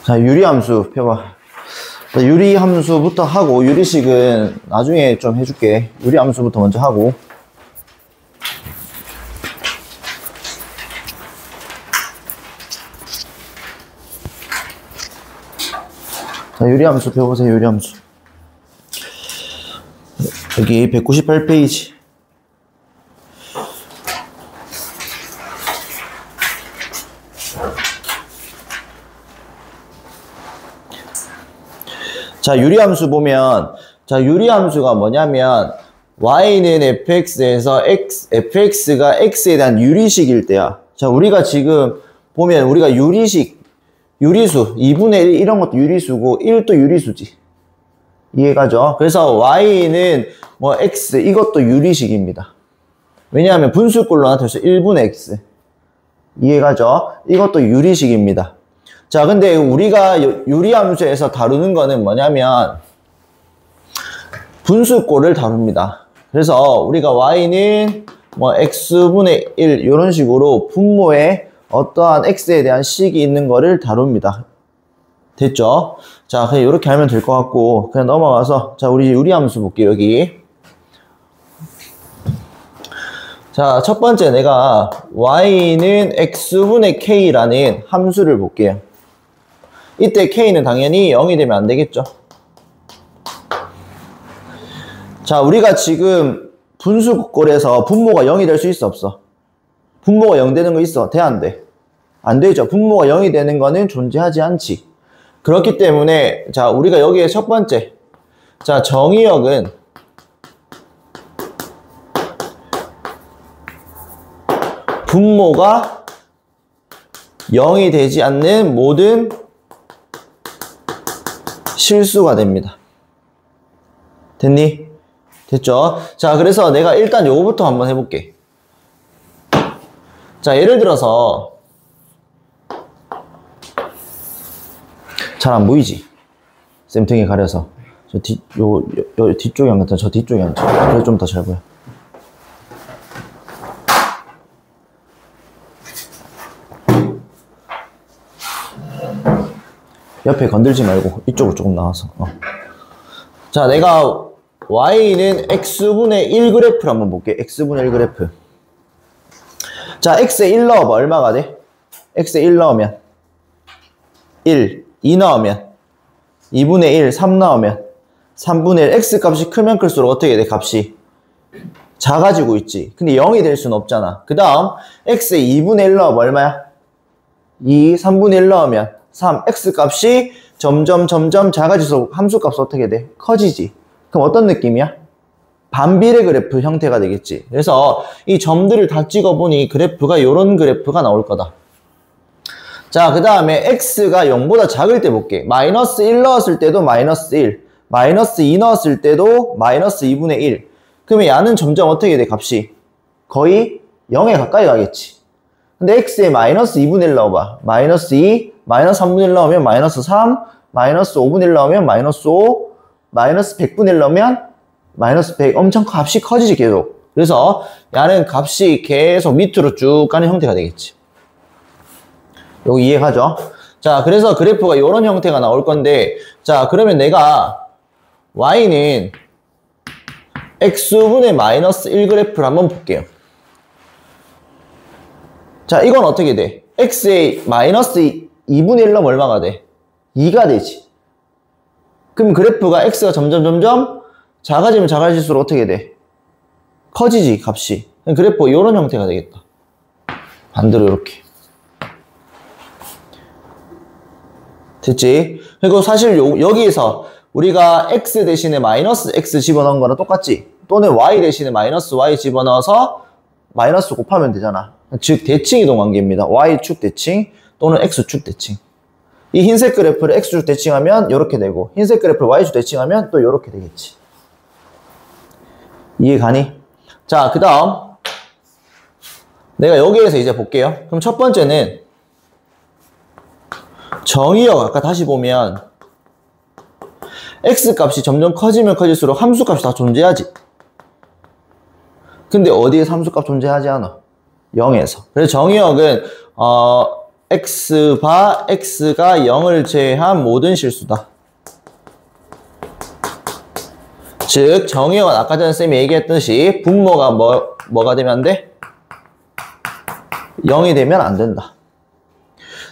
자, 유리함수 펴봐. 자, 유리함수부터 하고, 유리식은 나중에 좀 해줄게. 유리함수부터 먼저 하고. 자, 유리함수 펴보세요, 유리함수. 여기 198페이지. 자, 유리함수 보면, 자, 유리함수가 뭐냐면, y는 fx에서 fx가 x에 대한 유리식일 때야. 자, 우리가 지금 보면, 우리가 유리식, 유리수, 2분의 1 이런 것도 유리수고, 1도 유리수지. 이해가죠? 그래서 y는 뭐 x, 이것도 유리식입니다. 왜냐하면 분수꼴로 나타내서 1분의 x. 이해가죠? 이것도 유리식입니다. 자, 근데 우리가 유리함수에서 다루는 거는 뭐냐면 분수꼴을 다룹니다. 그래서 우리가 y는 뭐 x분의 1 이런 식으로 분모에 어떠한 x에 대한 식이 있는 거를 다룹니다. 됐죠? 자, 그냥 이렇게 하면 될 것 같고, 그냥 넘어가서, 자, 우리 유리함수 볼게요, 여기. 자, 첫 번째 내가 y는 x분의 k라는 함수를 볼게요. 이때 k는 당연히 0이 되면 안 되겠죠? 자, 우리가 지금 분수꼴에서 분모가 0이 될 수 있어, 없어? 분모가 0 되는 거 있어? 돼, 안 돼? 안 되죠. 분모가 0이 되는 거는 존재하지 않지. 그렇기 때문에, 자, 우리가 여기에 첫 번째. 자, 정의역은 분모가 0이 되지 않는 모든 실수가 됩니다. 됐니? 됐죠? 자, 그래서 내가 일단 요거부터 한번 해볼게. 자, 예를 들어서 잘 안 보이지? 쌤 등에 가려서 저 뒤쪽에 앉았다. 저 뒤쪽에 앉아. 그래서 좀 더 잘 보여. 옆에 건들지 말고 이쪽으로 조금 나와서. 자, 내가 y는 x분의 1 그래프를 한번 볼게. x분의 1 그래프. 자, x에 1 넣어봐. 얼마가 돼? x에 1 넣으면 1, 2 넣으면 2분의 1, 3 넣으면 3분의 1. x 값이 크면 클수록 어떻게 돼? 값이 작아지고 있지. 근데 0이 될 수는 없잖아. 그 다음 x에 2분의 1 넣어봐. 얼마야? 2, 3분의 1 넣으면 3. x 값이 점점 작아질수록 함수 값이 어떻게 돼? 커지지. 그럼 어떤 느낌이야? 반비례 그래프 형태가 되겠지. 그래서 이 점들을 다 찍어보니 그래프가 이런 그래프가 나올 거다. 자, 그 다음에 x가 0보다 작을 때 볼게. 마이너스 1 넣었을 때도 마이너스 1, 마이너스 2 넣었을 때도 마이너스 2분의 1. 그러면 야는 점점 어떻게 돼? 값이 거의 0에 가까이 가겠지. 근데 x에 마이너스 2분의 1 넣어봐. 마이너스 2, 마이너스 3분의 1 넣으면 마이너스 3, 마이너스 5분의 1 넣으면 마이너스 5, 마이너스 100분의 1 넣으면 마이너스 100. 엄청 값이 커지지, 계속. 그래서 야는 값이 계속 밑으로 쭉 가는 형태가 되겠지. 요거 이해가죠? 자, 그래서 그래프가 이런 형태가 나올 건데, 자, 그러면 내가 y는 x분의 마이너스 1 그래프를 한번 볼게요. 자, 이건 어떻게 돼? x에 마이너스 2분의 1 넣으면 얼마가 돼? 2가 되지. 그럼 그래프가 x가 점점 작아지면 작아질수록 어떻게 돼? 커지지, 값이. 그래프가 이런 형태가 되겠다. 반대로 이렇게. 됐지? 그리고 사실 여기에서 우리가 x 대신에 마이너스 x 집어넣은 거랑 똑같지? 또는 y 대신에 마이너스 y 집어넣어서 마이너스 곱하면 되잖아. 즉 대칭이동 관계입니다. y축 대칭 또는 x축 대칭. 이 흰색 그래프를 x축 대칭하면 이렇게 되고, 흰색 그래프를 y축 대칭하면 또 이렇게 되겠지. 이해 가니? 자, 그 다음 내가 여기에서 이제 볼게요. 그럼 첫 번째는 정의역. 아까 다시 보면 x 값이 점점 커지면 커질수록 함수 값이 다 존재하지. 근데 어디에서 함수 값 존재하지 않아? 0에서. 그래서 정의역은 x바 x가 0을 제외한 모든 실수다. 즉 정의원 아까 전에 쌤이 얘기했듯이 분모가 뭐가 되면 안 돼? 0이 되면 안 된다.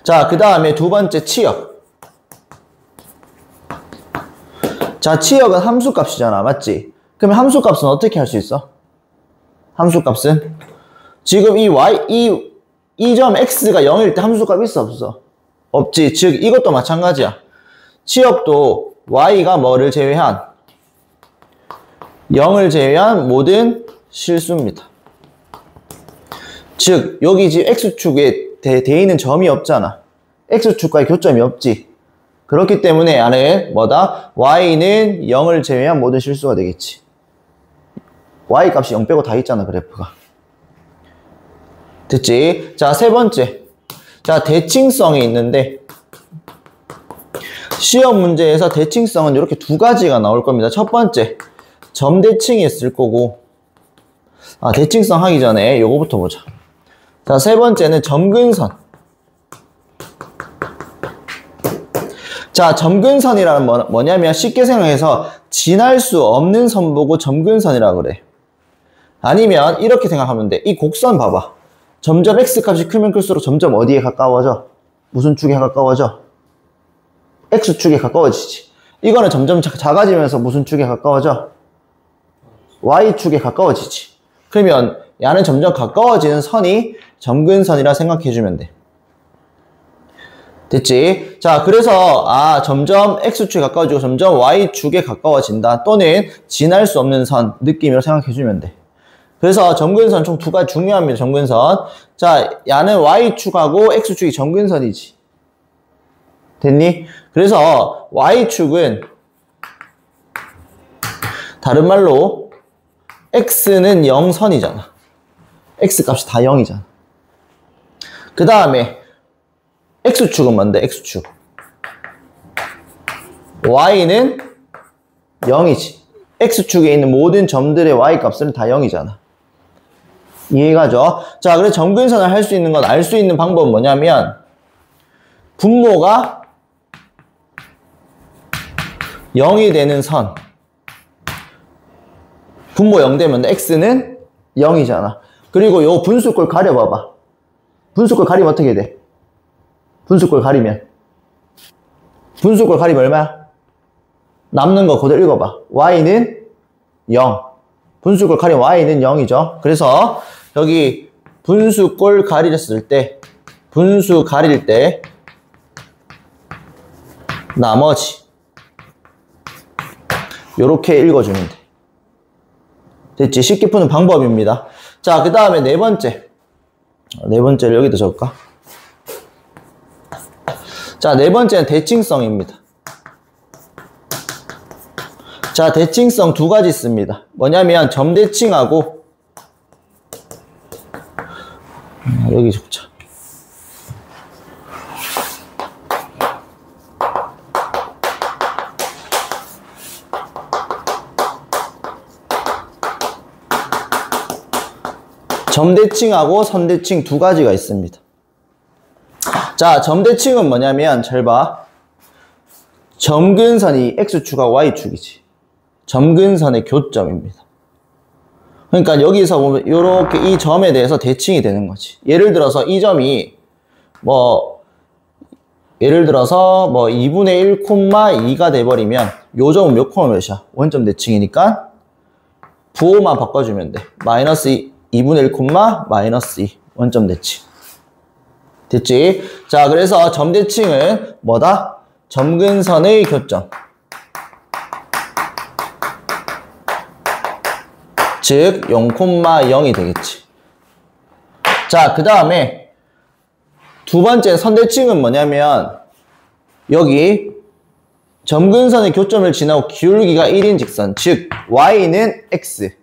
자, 그 다음에 두 번째 치역. 자, 치역은 함수값이잖아. 맞지? 그러면 함수값은 어떻게 할 수 있어? 함수값은? 지금 이 점 x가 0일 때 함수값 있어 없어? 없지. 즉 이것도 마찬가지야. 치역도 y가 뭐를 제외한 0을 제외한 모든 실수입니다. 즉 여기 지금 x축에 돼 있는 점이 없잖아. x축과의 교점이 없지. 그렇기 때문에 안에 뭐다? y는 0을 제외한 모든 실수가 되겠지. y 값이 0 빼고 다 있잖아, 그래프가. 됐지? 자, 세 번째. 자, 대칭성이 있는데 시험 문제에서 대칭성은 이렇게 두 가지가 나올 겁니다. 첫 번째, 점대칭이 있을 거고, 대칭성 하기 전에 요거부터 보자. 자, 세 번째는 점근선. 자, 점근선이라는 뭐냐면 쉽게 생각해서 지날 수 없는 선 보고 점근선이라고 그래. 아니면 이렇게 생각하면 돼. 이 곡선 봐봐. 점점 x값이 크면 클수록 점점 어디에 가까워져? 무슨 축에 가까워져? x축에 가까워지지. 이거는 점점 작아지면서 무슨 축에 가까워져? y축에 가까워지지. 그러면 야는 점점 가까워지는 선이 점근선이라 생각해주면 돼. 됐지? 자, 그래서 점점 x축에 가까워지고 점점 y축에 가까워진다. 또는 지날 수 없는 선 느낌으로 생각해주면 돼. 그래서 점근선 총 두 가지 중요합니다. 점근선. 자, 야는 y축하고 x축이 점근선이지. 됐니? 그래서 y축은 다른 말로 x는 0선이잖아. x값이 다 0이잖아. 그 다음에 x축은 뭔데? x축. y는 0이지. x축에 있는 모든 점들의 y값은 다 0이잖아. 이해가죠? 자, 그래서 점근선을 할 수 있는 건 알 수 있는 방법은 뭐냐면 분모가 0이 되는 선. 분모 0 되면 x는 0이잖아. 그리고 요 분수꼴 가려봐봐. 분수꼴 가리면 어떻게 돼? 분수꼴 가리면 얼마야? 남는 거 그대로 읽어봐. y는 0. 분수꼴 가리면 y는 0이죠. 그래서 여기 분수꼴 가리렸을 때 분수 가릴 때 나머지 요렇게 읽어주면 돼. 됐지? 쉽게 푸는 방법입니다. 자, 그 다음에 네 번째. 네 번째를 여기다 적을까? 자, 네 번째는 대칭성입니다. 자, 대칭성 두 가지 있습니다. 뭐냐면 점대칭하고 여기 적자. 점대칭하고 선대칭 두 가지가 있습니다. 자, 점대칭은 뭐냐면 잘 봐. 점근선이 x축하고 y축이지. 점근선의 교점입니다. 그러니까 여기서 보면 이렇게 이 점에 대해서 대칭이 되는 거지. 예를 들어서 이 점이 예를 들어서 2분의 1,2가 돼버리면 요 점은 몇 콤마 몇이야? 원점 대칭이니까 부호만 바꿔주면 돼. 마이너스 2분의 1 콤마 마이너스 2 원점 대칭. 됐지? 자, 그래서 점 대칭은 뭐다? 점근선의 교점. 즉 0,0이 되겠지. 자, 그 다음에 두 번째 선대칭은 뭐냐면 여기 점근선의 교점을 지나고 기울기가 1인 직선, 즉 y는 x.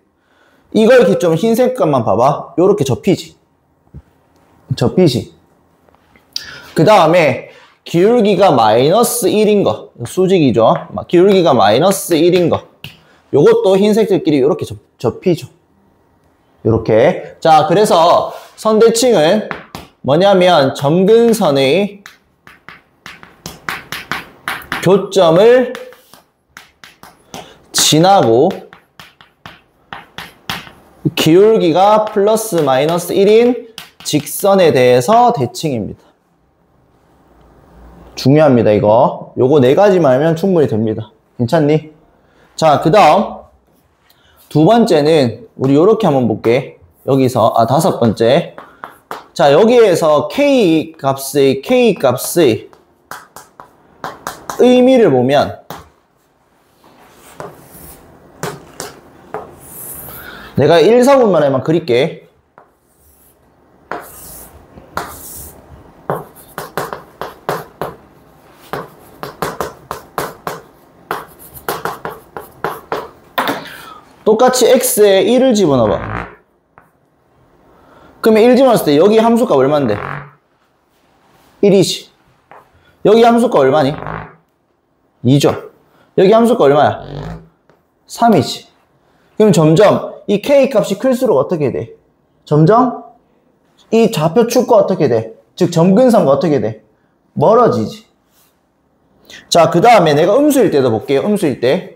이걸 기점으로 흰 색깔만 봐봐. 요렇게 접히지. 그 다음에 기울기가 마이너스 1인 거, 수직이죠. 기울기가 마이너스 1인 거, 요것도 흰색들끼리 이렇게 접히죠. 요렇게. 자, 그래서 선대칭은 뭐냐면 점근선의 교점을 지나고 기울기가 플러스 마이너스 1인 직선에 대해서 대칭입니다. 중요합니다, 이거. 요거 4가지만 알면 충분히 됩니다. 괜찮니? 자, 그 다음 두 번째는 우리 요렇게 한번 볼게. 여기서 5번째. 자, 여기에서 K 값의 의미를 보면 내가 1, 4분만에만 그릴게. 똑같이 x에 1을 집어넣어봐. 그러면 1 집어넣었을 때 여기 함수값 얼마인데? 1이지. 여기 함수값 얼마니? 2죠. 여기 함수값 얼마야? 3이지. 그럼 점점 이 k 값이 클수록 어떻게 돼? 점점 이 좌표축과 어떻게 돼? 즉 점근선과 어떻게 돼? 멀어지지. 자, 그 다음에 내가 음수일 때도 볼게요. 음수일 때.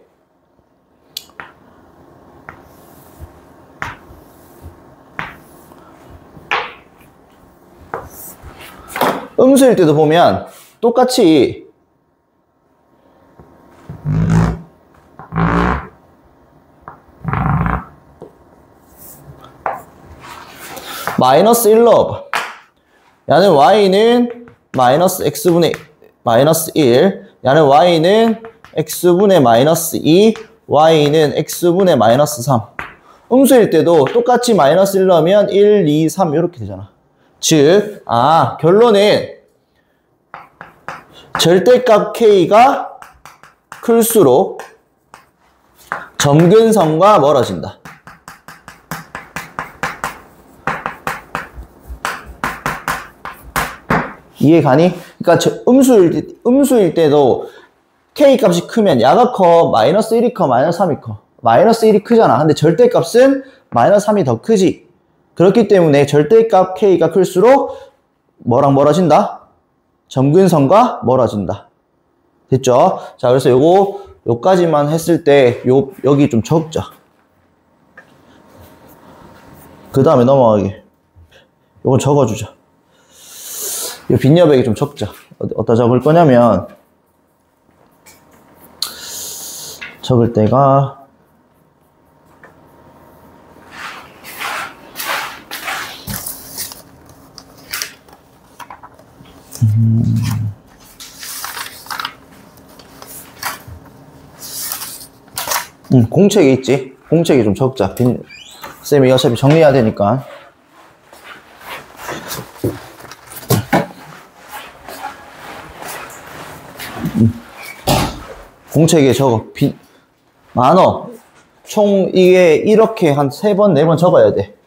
음수일 때도 보면 똑같이 마이너스 1 넣어봐. 야는 y는 마이너스 x분의 마이너스 1, 야는 y는 x분의 마이너스 2, y는 x분의 마이너스 3. 음수일 때도 똑같이 마이너스 1 넣으면 1, 2, 3 이렇게 되잖아. 즉, 결론은 절대값 k가 클수록 점근선과 멀어진다. 이해 가니? 그러니까 음수일 때도 k 값이 크면 야가 커, 마이너스 1이 커, 마이너스 3이 커. 마이너스 1이 크잖아. 근데 절대값은 마이너스 3이 더 크지. 그렇기 때문에 절대값 k가 클수록 뭐랑 멀어진다? 점근선과 멀어진다. 됐죠? 자, 그래서 요까지만 했을 때 여기 좀 적자. 그 다음에 넘어가게. 요건 적어주자. 이 빈여백이 좀 적자. 어디다 적을 거냐면 적을 때가 공책에 있지. 공책이 좀 적자. 쌤이 어차피 정리해야 되니까. 공책에 적어. 많어. 총 이게 이렇게 한 3번, 4번 적어야 돼.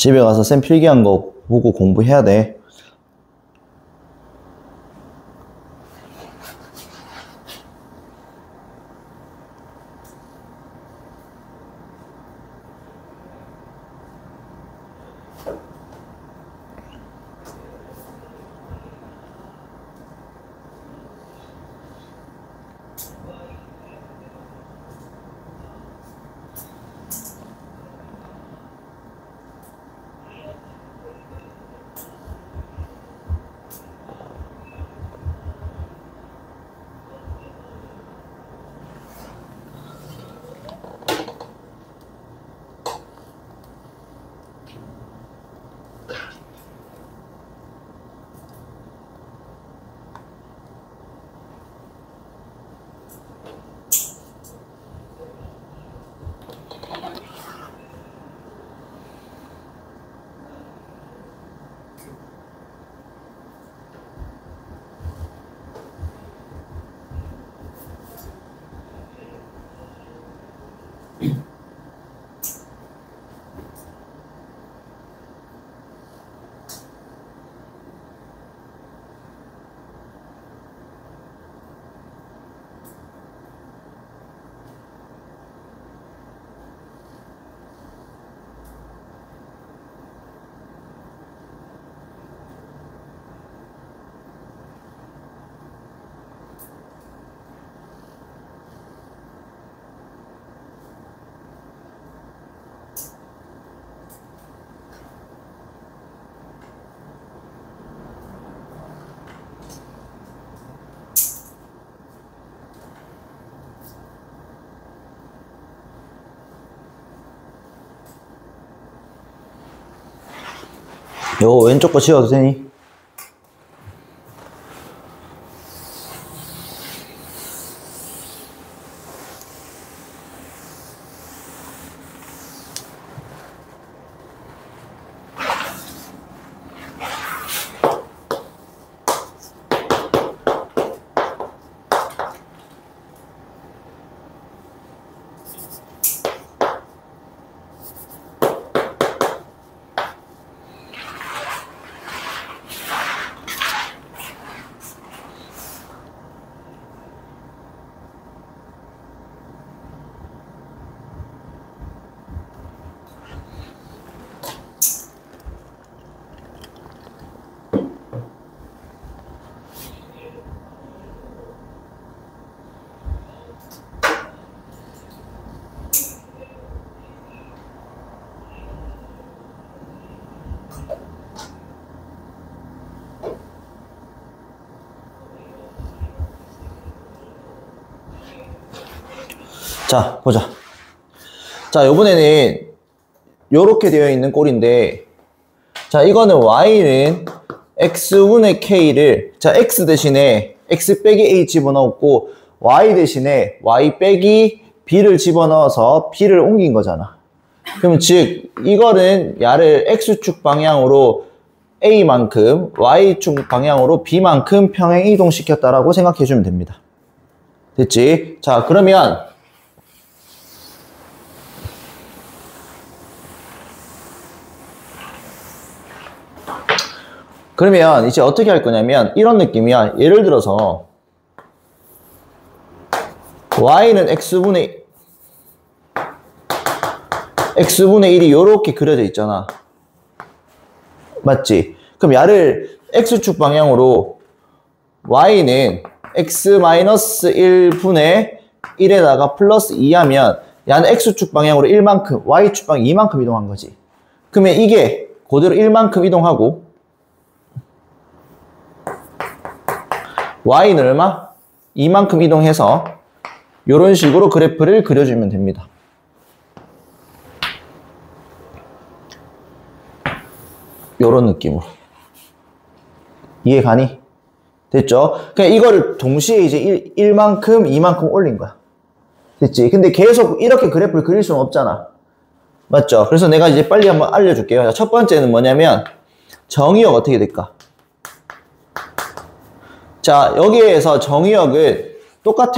집에 가서 쌤 필기한 거 보고 공부해야 돼. 요 왼쪽 거 지워도 되니? 자, 보자. 자, 요번에는 요렇게 되어 있는 꼴인데, 자, 이거는 y는 x분의 k를, 자, x 대신에 x 빼기 a 집어넣었고, y 대신에 y 빼기 b를 집어넣어서 b를 옮긴 거잖아. 그러면 즉, 이거는 야를 x축 방향으로 a만큼, y축 방향으로 b만큼 평행 이동시켰다라고 생각해주면 됩니다. 됐지? 자, 그러면 이제 어떻게 할 거냐면 이런 느낌이야. 예를 들어서 y는 x분의 1이 요렇게 그려져 있잖아. 맞지? 그럼 야를 x축 방향으로 y는 x-1분의 1에다가 플러스 2 하면 야는 x축 방향으로 1만큼, y축 방향 2만큼 이동한 거지. 그러면 이게 그대로 1만큼 이동하고 y는 얼마? 2만큼 이동해서 이런 식으로 그래프를 그려주면 됩니다. 이런 느낌으로. 이해 가니? 됐죠? 그냥 이거를 동시에 이제 1만큼, 2만큼 올린 거야. 됐지? 근데 계속 이렇게 그래프를 그릴 수는 없잖아. 맞죠? 그래서 내가 이제 빨리 한번 알려줄게요. 첫 번째는 뭐냐면 정의역 어떻게 될까? 자, 여기에서 정의역은 똑같아.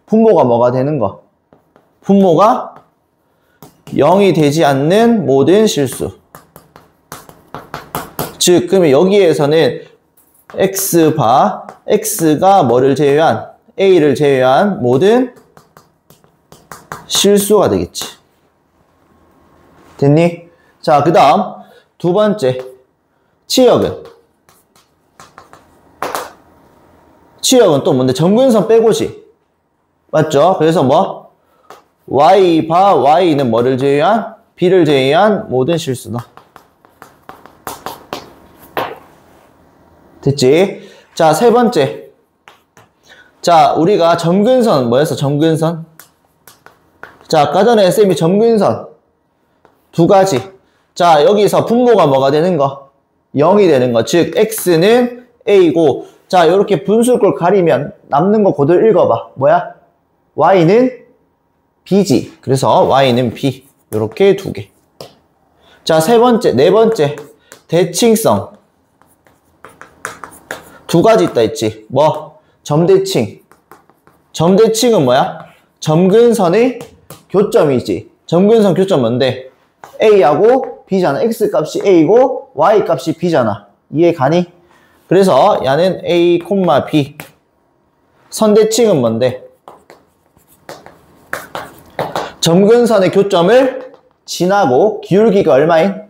분모가 뭐가 되는 거? 분모가 0이 되지 않는 모든 실수. 즉, 그러면 여기에서는 x가 뭐를 제외한? a를 제외한 모든 실수가 되겠지. 됐니? 자, 그 다음 두 번째 치역은 또 뭔데? 점근선 빼고지. 맞죠? 그래서 뭐? y는 뭐를 제외한? b를 제외한 모든 실수다. 됐지? 자, 세 번째. 자, 우리가 점근선 뭐였어? 점근선. 자, 아까 전에 쌤이 점근선 두 가지. 자, 여기서 분모가 뭐가 되는 거? 0이 되는 거. 즉, x는 a고, 자, 이렇게 분수꼴 가리면 남는 거 그대로 읽어봐. 뭐야? y는 b지. 그래서 y는 b. 이렇게 두 개. 자, 네 번째. 대칭성. 두 가지 있다 했지. 뭐? 점대칭. 점대칭은 뭐야? 점근선의 교점이지. 점근선 교점 뭔데? A하고 B잖아. X 값이 A고 Y 값이 B잖아. 이해 가니? 그래서 얘는 A, B. 선대칭은 뭔데? 점근선의 교점을 지나고 기울기가 얼마인?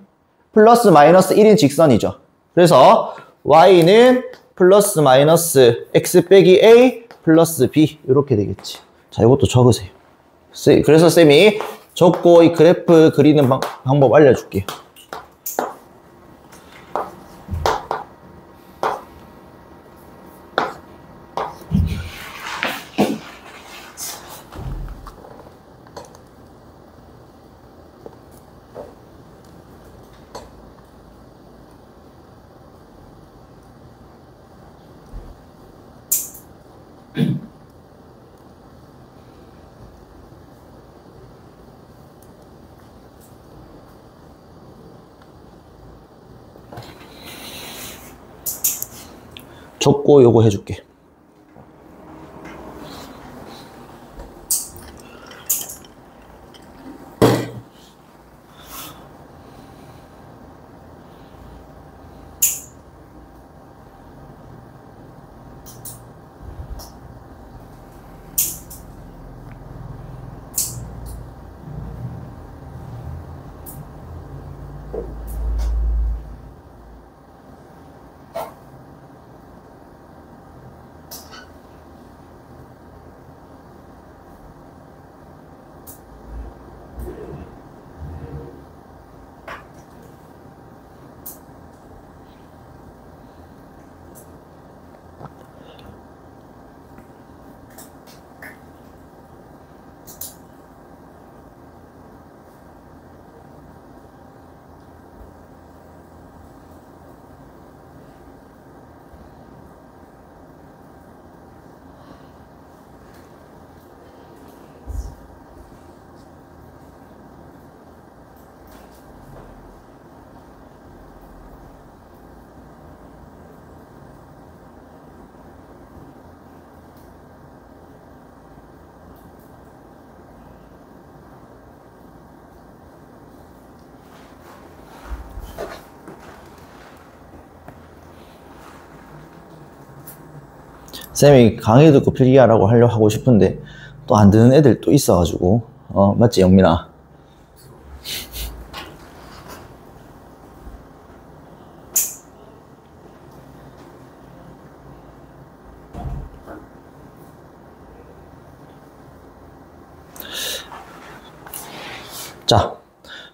플러스 마이너스 1인 직선이죠. 그래서 Y는 플러스 마이너스 X 빼기 A 플러스 B 이렇게 되겠지. 자, 이것도 적으세요. 그래서 쌤이 적고 이 그래프 그리는 방법 알려줄게요. 적고 요거 해줄게. 쌤이 강의 듣고 필기하라고 하고 싶은데 또 안 듣는 애들 또 있어가지고 맞지 영민아?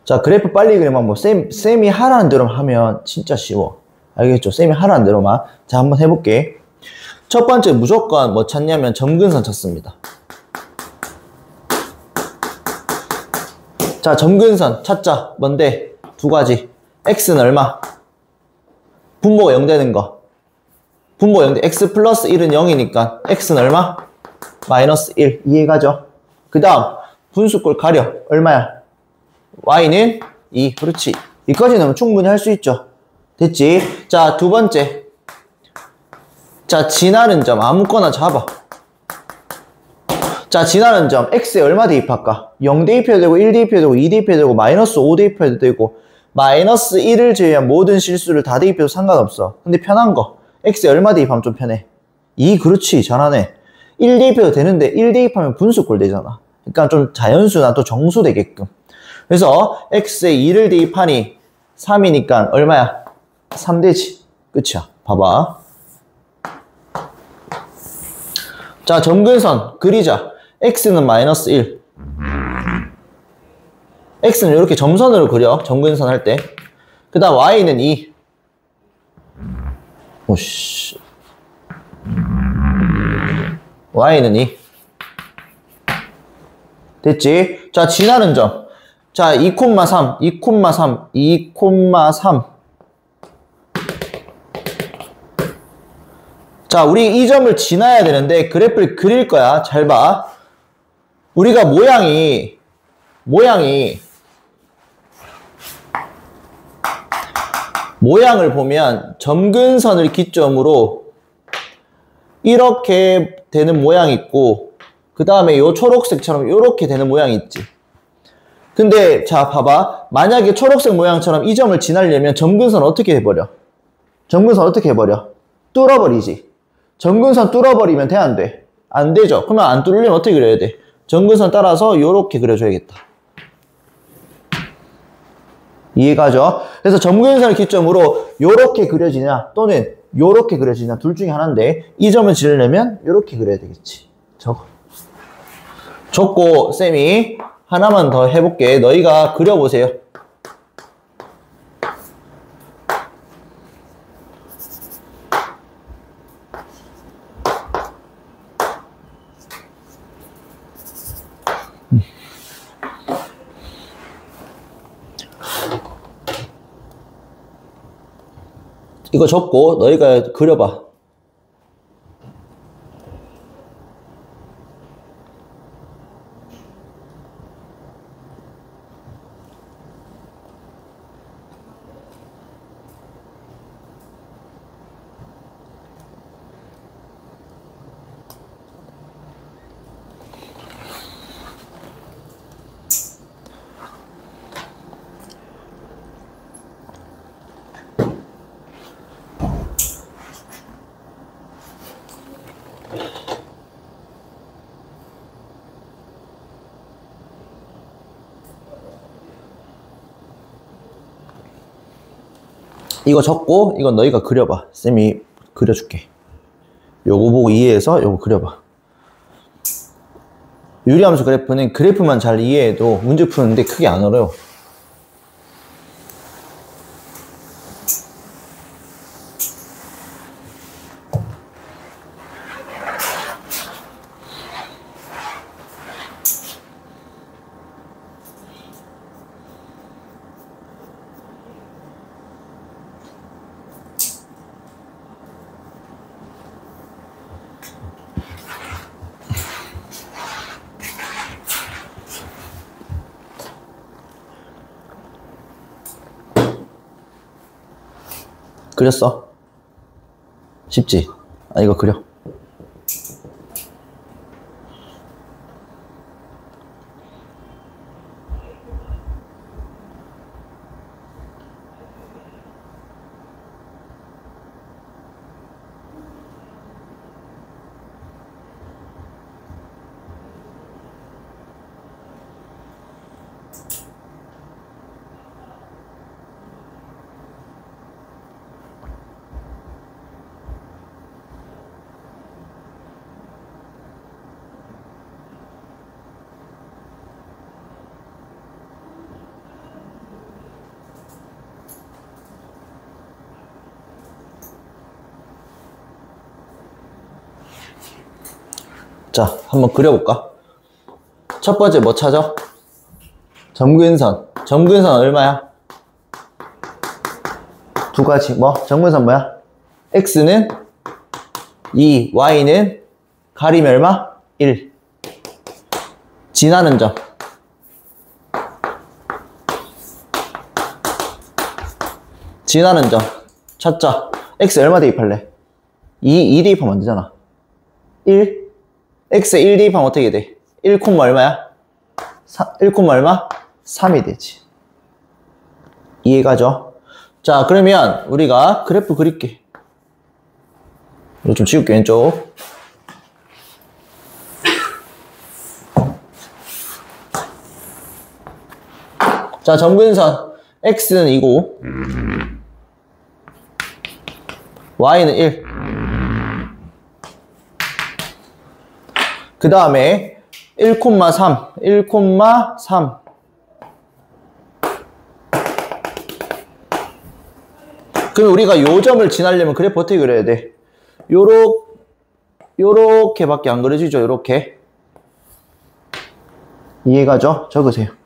자 그래프 빨리 그리면 뭐 쌤이 하라는 대로 하면 진짜 쉬워. 알겠죠? 쌤이 하라는 대로만. 자 한번 해볼게. 첫 번째 무조건 뭐 찾냐면 점근선 찾습니다. 자 점근선 찾자. 뭔데? 두 가지. x는 얼마? 분모가 0 되는 거. 분모가 0 돼. x 플러스 1은 0이니까 x는 얼마? 마이너스 1. 이해가죠? 그 다음 분수꼴 가려. 얼마야? y는 2. 그렇지. 여기까지 넣으면 충분히 할 수 있죠. 됐지? 자 두 번째. 자 지나는 점 아무거나 잡아. 자 지나는 점 x에 얼마 대입할까? 0 대입해도 되고 1 대입해도 되고 2 대입해도 되고 마이너스 5 대입해도 되고 마이너스 1을 제외한 모든 실수를 다 대입해도 상관없어. 근데 편한 거 x에 얼마 대입하면 좀 편해? 2. 그렇지 잘하네. 1 대입해도 되는데 1 대입하면 분수꼴 되잖아. 그러니까 좀 자연수나 또 정수 되게끔. 그래서 x에 2를 대입하니 3이니까 얼마야? 3 되지. 끝이야. 봐봐. 자 점근선 그리자. x는 마이너스 1. x는 이렇게 점선으로 그려. 점근선 할 때. 그 다음 y는 2. 오씨. y는 2. 됐지? 자 지나는 점. 자 2,3 2,3 2,3. 자 우리 이 점을 지나야 되는데 그래프를 그릴 거야. 잘 봐. 우리가 모양을 보면 점근선을 기점으로 이렇게 되는 모양이 있고 그 다음에 요 초록색처럼 이렇게 되는 모양이 있지. 근데 자 봐봐. 만약에 초록색 모양처럼 이 점을 지나려면 점근선 어떻게 해버려? 점근선 어떻게 해버려? 뚫어버리지. 점근선 뚫어버리면 돼, 안 돼? 안 되죠. 그러면 안 뚫으려면 어떻게 그려야 돼? 점근선 따라서 요렇게 그려줘야겠다. 이해가죠? 그래서 점근선을 기점으로 요렇게 그려지냐 또는 요렇게 그려지냐 둘 중에 하나인데 이 점을 지으려면 요렇게 그려야 되겠지. 저거. 줬고 쌤이 하나만 더 해볼게. 너희가 그려보세요. 이거 적고 너희가 그려봐. 이거 적고 이건 너희가 그려봐. 쌤이 그려줄게. 요거 보고 이해해서 요거 그려봐. 유리함수 그래프는 그래프만 잘 이해해도 문제 푸는데 크게 안 어려워. 그렸어? 쉽지? 아, 이거 그려. 자, 한번 그려볼까? 첫 번째 뭐 찾아? 점근선. 점근선 얼마야? 두 가지. 뭐? 점근선 뭐야? x는 2, y는 가리면 얼마? 1. 지나는 점. 지나는 점. 찾자. x 얼마 대입할래? 2 대입하면 안 되잖아. 1. x에 1 대입하면 어떻게 돼? 1, 얼마야? 1, 얼마? 3이 되지. 이해가죠? 자, 그러면 우리가 그래프 그릴게. 이거 좀 지울게, 왼쪽. 자, 점근선. x는 2고, y는 1. 그 다음에 1,3, 1,3. 그럼 우리가 요 점을 지나려면 그래프 어떻게 그려야 돼? 요렇게밖에 안 그려지죠, 요렇게. 이해가죠? 적으세요.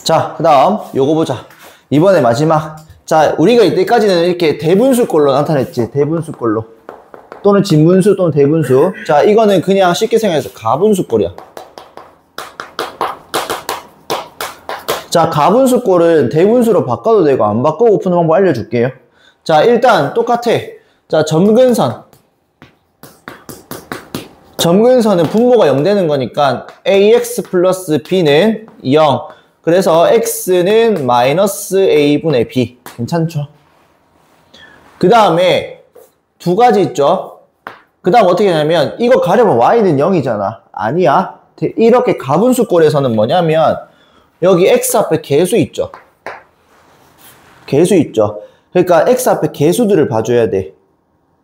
자, 그 다음 요거 보자. 이번에 마지막. 자, 우리가 이때까지는 이렇게 대분수꼴로 나타냈지. 대분수꼴로. 또는 진분수 또는 대분수. 자, 이거는 그냥 쉽게 생각해서 가분수꼴이야. 자, 가분수꼴은 대분수로 바꿔도 되고 안 바꾸고 푸는 방법 알려줄게요. 자, 일단 똑같아. 자, 점근선. 점근선은 분모가 0 되는 거니까 ax 플러스 b는 0. 그래서 x는 마이너스 a분의 b. 괜찮죠? 그 다음에 두 가지 있죠? 그 다음 어떻게 하냐면 이거 가려면 y는 0이잖아. 아니야. 이렇게 가분수꼴에서는 뭐냐면 여기 x 앞에 개수 있죠? 개수 있죠? 그러니까 x 앞에 개수들을 봐줘야 돼.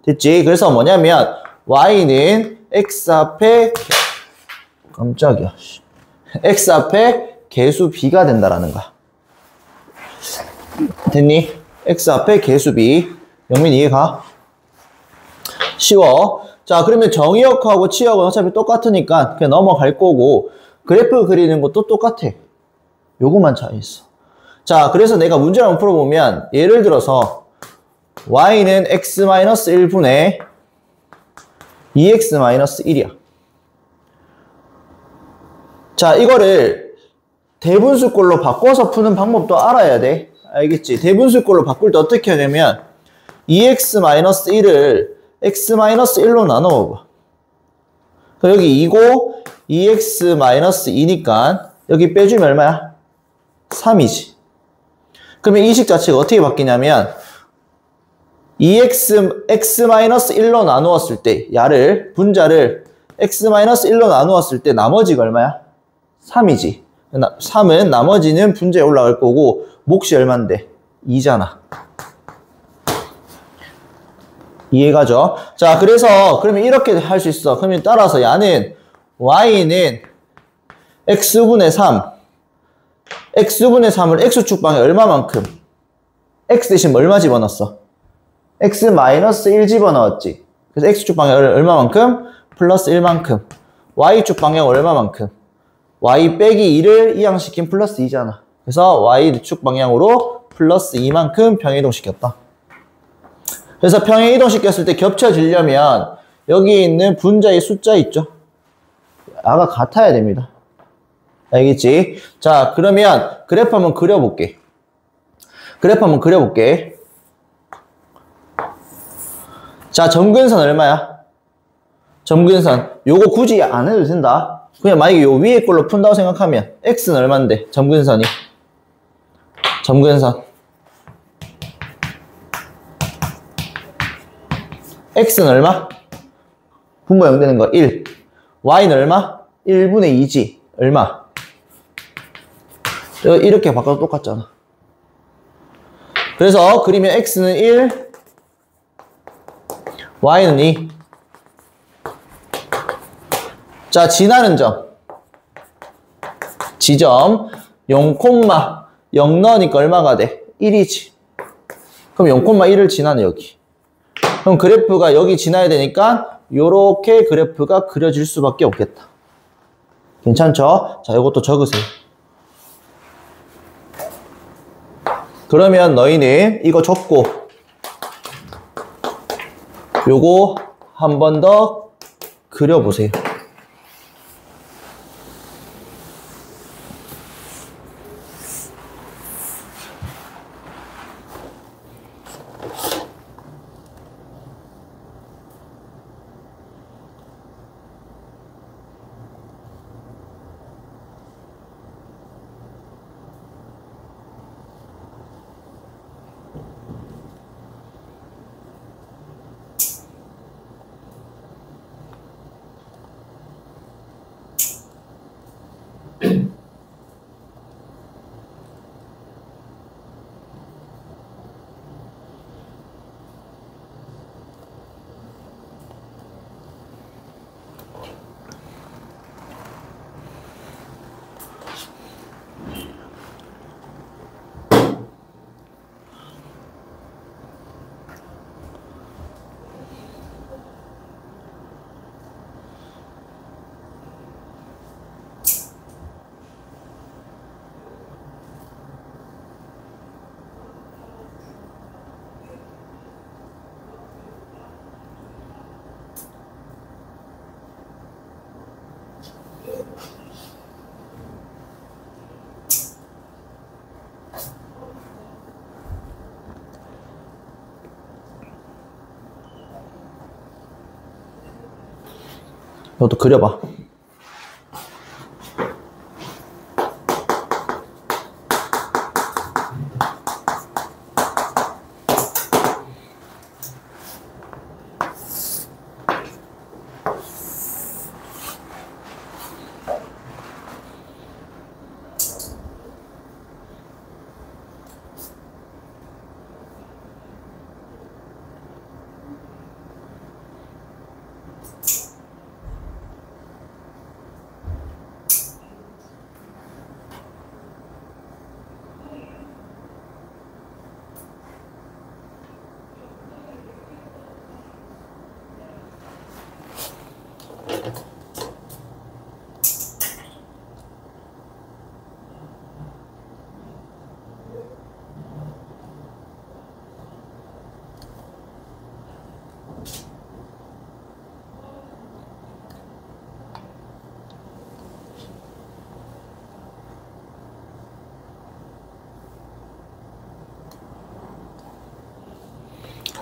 됐지? 그래서 뭐냐면 y는 x 앞에 깜짝이야. x 앞에 개수 b가 된다라는 거야. 됐니? x 앞에 개수 b. 영민 이해가? 쉬워. 자, 그러면 정의역하고 치역은 어차피 똑같으니까 그냥 넘어갈 거고 그래프 그리는 것도 똑같아. 요거만 차이 있어. 자, 그래서 내가 문제를 한번 풀어보면 예를 들어서 y는 x-1분의 2x-1이야. 자, 이거를 대분수꼴로 바꿔서 푸는 방법도 알아야 돼. 알겠지? 대분수꼴로 바꿀 때 어떻게 하냐면 2x-1을 x-1로 나눠봐. 그럼 여기 2고 2x-2니까 여기 빼주면 얼마야? 3이지. 그러면 이 식 자체가 어떻게 바뀌냐면 2x x-1로 나누었을 때 야를 분자를 x-1로 나누었을 때 나머지가 얼마야? 3이지. 3은 나머지는 분자에 올라갈 거고 몫이 얼만데? 2잖아. 이해가죠? 자, 그래서 그러면 이렇게 할 수 있어. 그러면 따라서 야는 y는 x분의 3 x분의 3을 x축 방에 얼마만큼? x 대신 얼마 집어넣었어? x-1 집어넣었지. 그래서 x축 방에 얼마만큼? 플러스 1만큼. y축 방향 얼마만큼? y 빼기 2를 이항시킨 플러스 2잖아. 그래서 y축 방향으로 플러스 2만큼 평행이동시켰다. 그래서 평행이동시켰을 때 겹쳐지려면 여기 있는 분자의 숫자 있죠? 아가 같아야 됩니다. 알겠지? 자, 그러면 그래프 한번 그려볼게. 그래프 한번 그려볼게. 자, 점근선 얼마야? 점근선. 요거 굳이 안 해도 된다. 그냥 만약에 요 위에 걸로 푼다고 생각하면 x는 얼만데? 점근선이. 점근선. x는 얼마? 분모 0 되는 거 1. y는 얼마? 1분의 2지. 얼마? 이렇게 바꿔도 똑같잖아. 그래서 그리면 x는 1, y는 2. 자, 지나는 점. 지점 0, 0 넣으니까 얼마가 돼? 1이지. 그럼 0,1을 지나네, 여기. 그럼 그래프가 여기 지나야 되니까 요렇게 그래프가 그려질 수밖에 없겠다. 괜찮죠? 자, 요것도 적으세요. 그러면 너희는 이거 적고 요거 한 번 더 그려보세요. 너도 그려봐.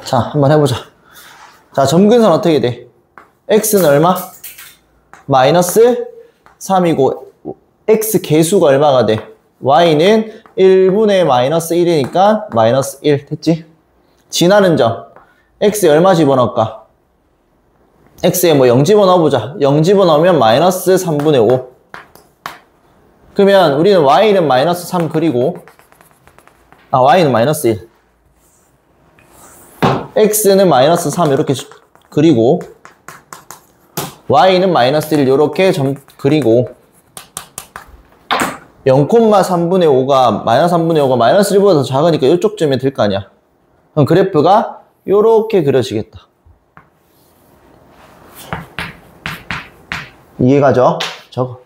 자, 한번 해보자. 자, 점근선 어떻게 돼? x는 얼마? 마이너스 3이고 x 개수가 얼마가 돼? y는 1분의 마이너스 1이니까 마이너스 1 됐지? 지나는 점 x에 얼마 집어넣을까? x에 뭐 0 집어넣어보자. 0 집어넣으면 마이너스 3분의 5. 그러면 우리는 y는 마이너스 3 그리고 y는 마이너스 1 x는 마이너스 3 이렇게 그리고 y는 마이너스 1 이렇게 그리고 0,3분의 5가 마이너스 3분의 5가 마이너스 1보다 더 작으니까 이쪽 점에 될 거 아니야. 그럼 그래프가 이렇게 그려지겠다. 이해가죠? 저거.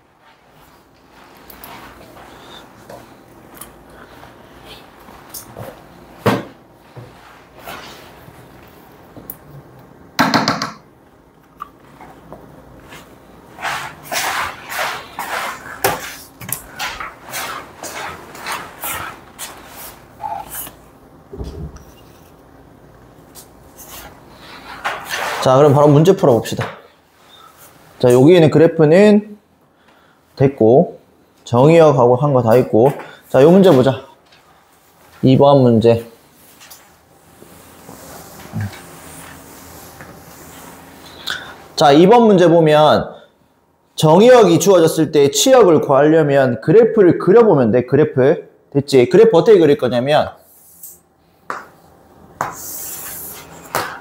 자, 그럼 바로 문제 풀어봅시다. 자, 여기에는 그래프는 됐고, 정의역하고 한 거 다 있고, 자, 요 문제 보자. 2번 문제. 자, 2번 문제 보면, 정의역이 주어졌을 때 치역을 구하려면 그래프를 그려보면 돼, 그래프. 됐지? 그래프 어떻게 그릴 거냐면,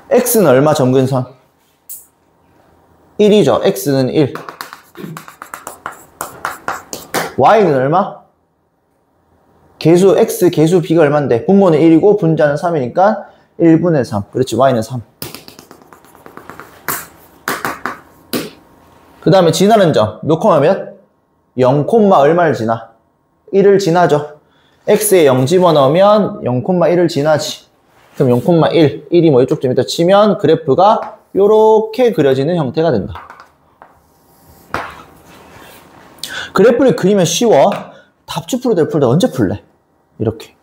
x는 얼마 점근선? 1이죠. x는 1. y는 얼마? 개수 x, 개수 b가 얼마인데? 분모는 1이고 분자는 3이니까 1분의 3. 그렇지, y는 3. 그 다음에 지나는 점. 몇 콤마 몇? 0 콤마 얼마를 지나? 1을 지나죠. x에 0 집어넣으면 0,1을 지나지. 그럼 0,1, 1이 뭐 이쪽 점에다 치면 그래프가 요렇게 그려지는 형태가 된다. 그래프를 그리면 쉬워. 답지 풀어도 풀때 언제 풀래? 이렇게.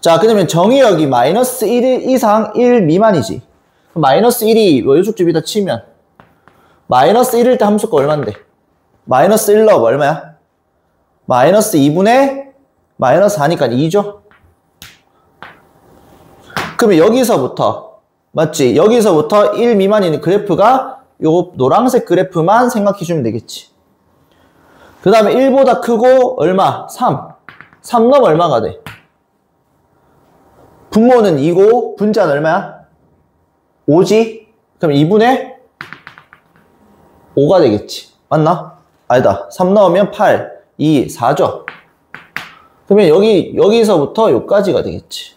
자, 그러면 정의역이 마이너스 1 이상 1 미만이지. 그럼 마이너스 1이 뭐 이쪽 점에다 치면 마이너스 1일 때 함수가 얼마인데? 마이너스 1 넣어 얼마야? 마이너스 2분의 마이너스 4니까 2죠? 그러면 여기서부터 맞지? 여기서부터 1 미만인 그래프가 요 노란색 그래프만 생각해 주면 되겠지. 그 다음에 1보다 크고 얼마? 3. 3 넣으면 얼마가 돼? 분모는 2고 분자는 얼마야? 5지? 그럼 2분의 5가 되겠지. 맞나? 아니다. 3 넣으면 8, 2, 4죠. 그러면 여기서부터 여기까지가 되겠지.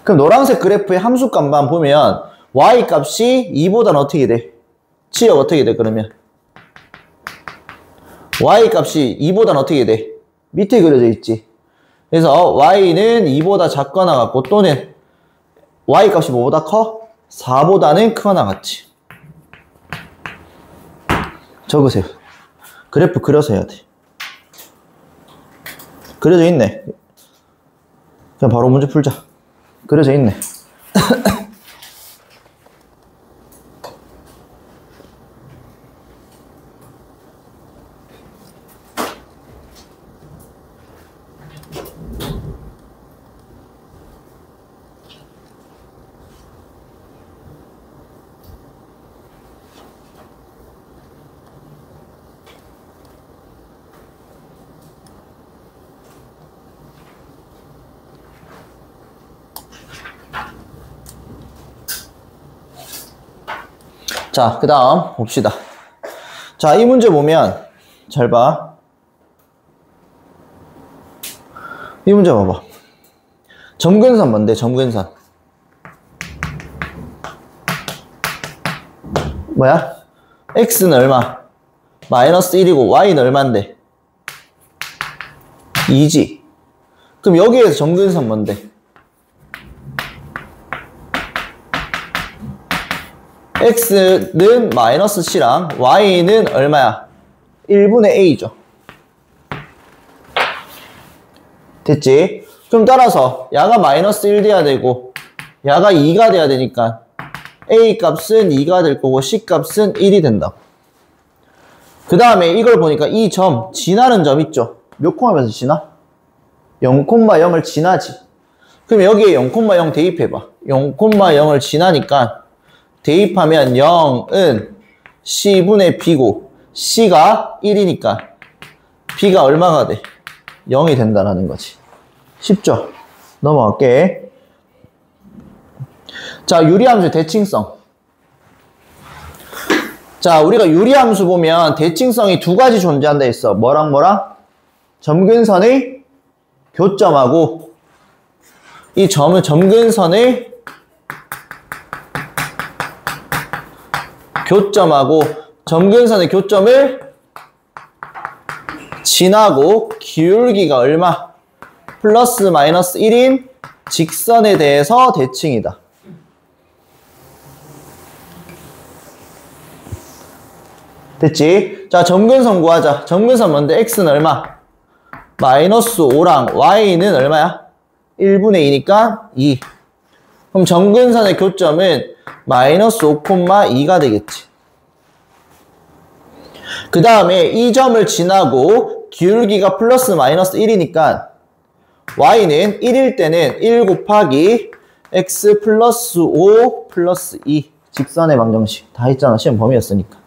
그럼 노란색 그래프의 함수값만 보면 y 값이 2보다는 어떻게 돼? 치역 어떻게 돼 그러면? y 값이 2보다는 어떻게 돼? 밑에 그려져 있지. 그래서 y는 2보다 작거나 같고 또는 y 값이 뭐보다 커? 4보다는 크거나 같지. 적으세요. 그래프 그려서 해야 돼. 그려져 있네. 그냥 바로 문제 풀자. 그려져 있네. 자, 그 다음 봅시다. 자, 이 문제 보면 잘 봐. 이 문제 봐봐. 점근선 뭔데? 점근선 뭐야? x는 얼마? 마이너스 1이고 y는 얼만데? 2지. 그럼 여기에서 점근선 뭔데? x는 마이너스 c랑 y는 얼마야? 1분의 a죠. 됐지? 그럼 따라서 야가 마이너스 1 돼야 되고 야가 2가 돼야 되니까 a 값은 2가 될 거고 c 값은 1이 된다고. 그 다음에 이걸 보니까 이 점 지나는 점 있죠? 몇 콤마면서 지나? 0,0을 지나지. 그럼 여기에 0,0 대입해봐. 0,0을 지나니까 대입하면 0은 c분의 b고 c가 1이니까 b가 얼마가 돼? 0이 된다는 거지. 쉽죠? 넘어갈게. 자, 유리함수의 대칭성. 자, 우리가 유리함수 보면 대칭성이 두 가지 존재한다 했어. 뭐랑 뭐랑? 점근선의 교점하고 이 점은 점근선의 교점하고 점근선의 교점을 지나고 기울기가 얼마? 플러스 마이너스 1인 직선에 대해서 대칭이다. 됐지? 자, 점근선 구하자. 점근선 뭔데? x는 얼마? 마이너스 5랑 y는 얼마야? 1분의 2니까 2. 그럼 점근선의 교점은 마이너스 5,2가 되겠지. 그 다음에 이 점을 지나고 기울기가 플러스 마이너스 1이니까 y는 1일 때는 1 곱하기 x 플러스 5 플러스 2 직선의 방정식 다 했잖아. 시험 범위였으니까.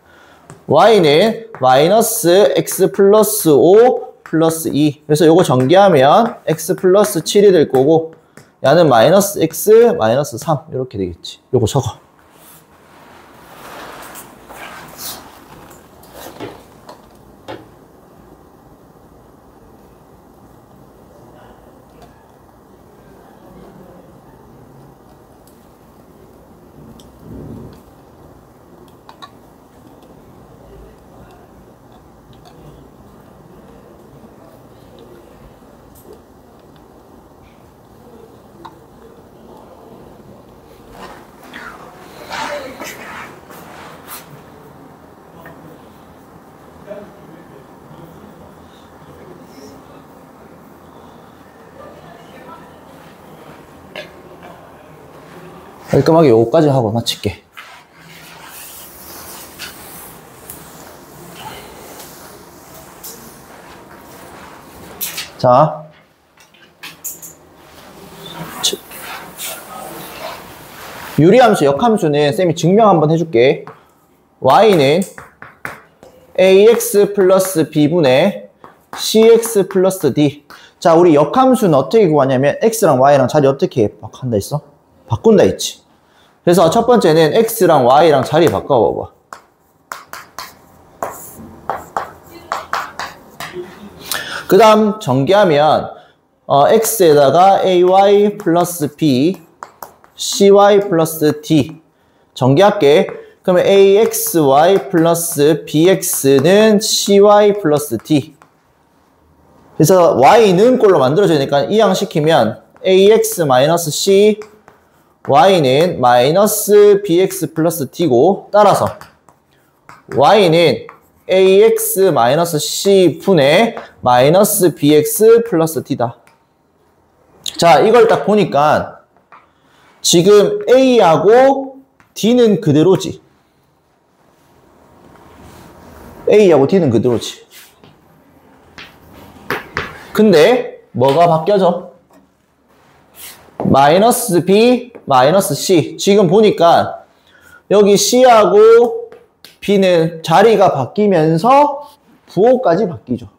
y는 마이너스 x 플러스 5 플러스 2. 그래서 요거 전개하면 x 플러스 7이 될 거고 야는 마이너스 x 마이너스 3 이렇게 되겠지. 요거 적어. 깔끔하게 요거까지 하고 마칠게. 자, 유리함수, 역함수는 쌤이 증명 한번 해줄게. y는 ax 플러스 b분의 cx 플러스 d. 자, 우리 역함수는 어떻게 구하냐면 x랑 y랑 자리 어떻게 한다 했어? 바꾼다 했지. 그래서 첫 번째는 x랑 y랑 자리 바꿔봐봐. 그 다음 전개하면 x에다가 ay 플러스 b, cy 플러스 d 전개할게. 그러면 axy 플러스 bx는 cy 플러스 d. 그래서 y는 꼴로 만들어지니까 이항시키면 ax 마이너스 c, y는 마이너스 bx 플러스 d고, 따라서 y는 ax 마이너스 c 분의 마이너스 bx 플러스 d다. 자, 이걸 딱 보니까 지금 a하고 d는 그대로지. a하고 d는 그대로지. 근데 뭐가 바뀌어져? 마이너스 b, 마이너스 c. 지금 보니까 여기 c하고 b는 자리가 바뀌면서 부호까지 바뀌죠.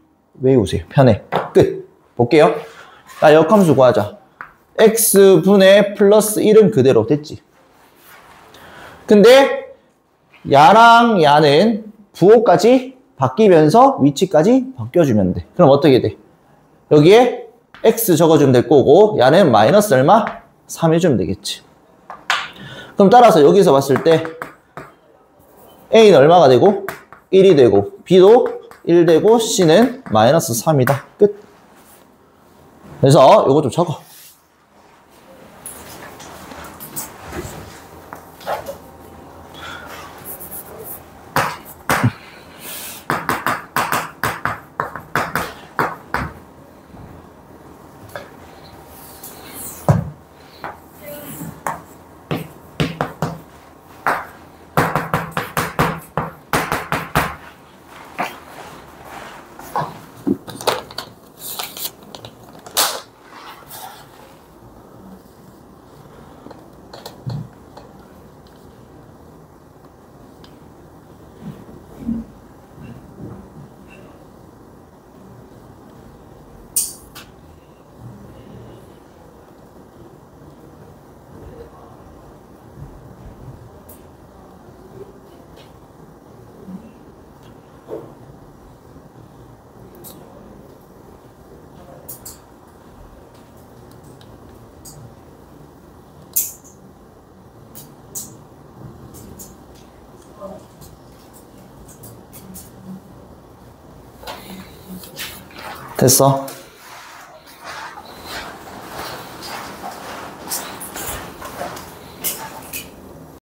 외우세요. 편해. 끝. 볼게요. 자, 역함수 구하자. x분의 플러스 1은 그대로 됐지. 근데 야랑 야는 부호까지 바뀌면서 위치까지 바뀌어주면 돼. 그럼 어떻게 돼? 여기에 x 적어주면 될 거고 야는 마이너스 얼마? 3 해주면 되겠지. 그럼 따라서 여기서 봤을 때 a는 얼마가 되고? 1이 되고 b도 1 되고 c는 마이너스 3이다. 끝. 그래서 요거 좀 적어. 됐어.